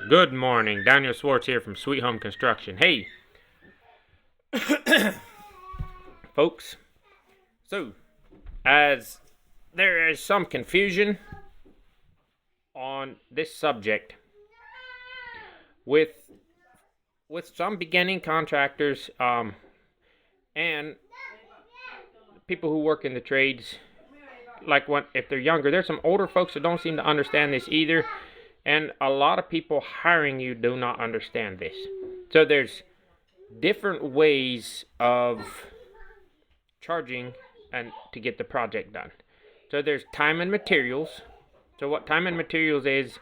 Good morning, Daniel Swartz here from Sweet Home Construction. Hey, folks, so as there is some confusion on this subject with some beginning contractors and people who work in the trades, like if they're younger. There's some older folks that don't seem to understand this either. And a lot of people hiring you do not understand this. So there's different ways of charging and to get the project done. So there's time and materials. So what time and materials is,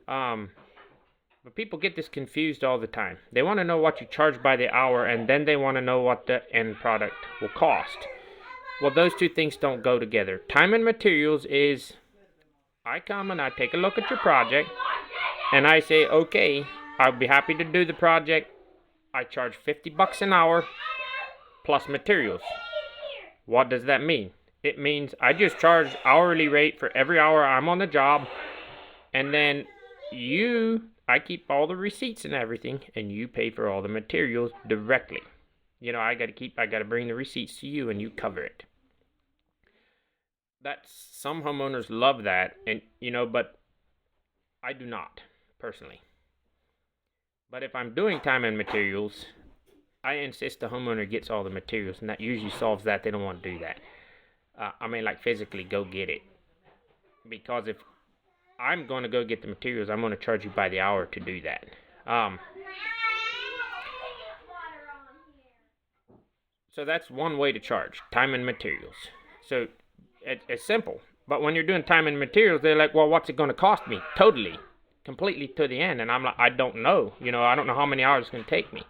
but people get this confused all the time. They want to know what you charge by the hour, and then they want to know what the end product will cost. Well, those two things don't go together. Time and materials is, I come and I take a look at your project and I say, okay, I'll be happy to do the project. I charge $50 an hour plus materials. What does that mean? It means I just charge hourly rate for every hour I'm on the job, and then I keep all the receipts and everything, and you pay for all the materials directly. You know, I got to bring the receipts to you and you cover it. Some homeowners love that, and but I do not personally. But if I'm doing time and materials, I insist the homeowner gets all the materials, and that usually solves that. They don't want to do that. Like physically go get it, because if I'm going to go get the materials, I'm going to charge you by the hour to do that. So that's one way to charge, time and materials. So it's simple. But when you're doing time and materials, they're like, well, what's it going to cost me? Completely to the end. And I'm like, I don't know. I don't know how many hours it's going to take me.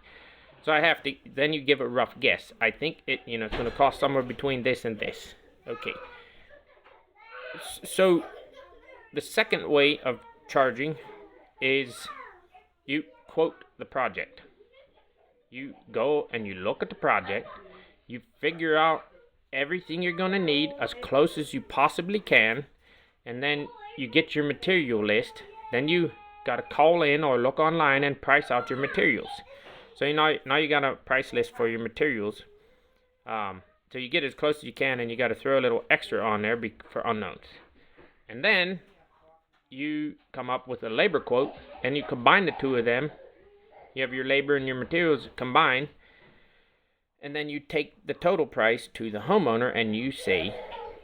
So I have to, then you give a rough guess. I think it's going to cost somewhere between this and this. Okay. So the second way of charging is you quote the project. You go and you look at the project. You figure out everything you're going to need as close as you possibly can, and then you get your material list. Then you got to call in or look online and price out your materials. So now you got a price list for your materials. So you get as close as you can, and you got to throw a little extra on there for unknowns. And then you come up with a labor quote, and you combine the two of them. You have your labor and your materials combined. And then you take the total price to the homeowner and you say,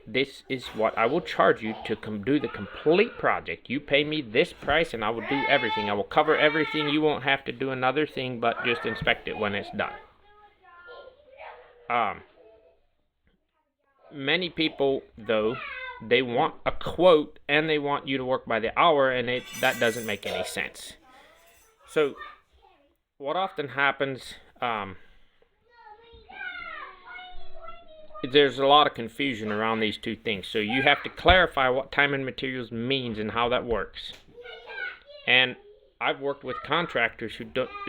this is what I will charge you to do the complete project. You pay me this price and I will do everything. I will cover everything. You won't have to do another thing but just inspect it when it's done. Many people, though, they want a quote and they want you to work by the hour, and that doesn't make any sense. So what often happens, there's a lot of confusion around these two things. So you have to clarify what time and materials means and how that works. And I've worked with contractors who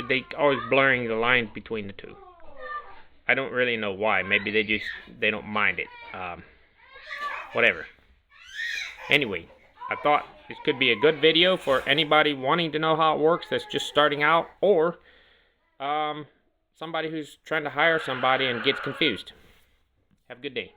they always blurring the lines between the two. I don't really know why. Maybe they don't mind it. Whatever. Anyway, I thought this could be a good video for anybody wanting to know how it works that's just starting out, or somebody who's trying to hire somebody and gets confused. Have a good day.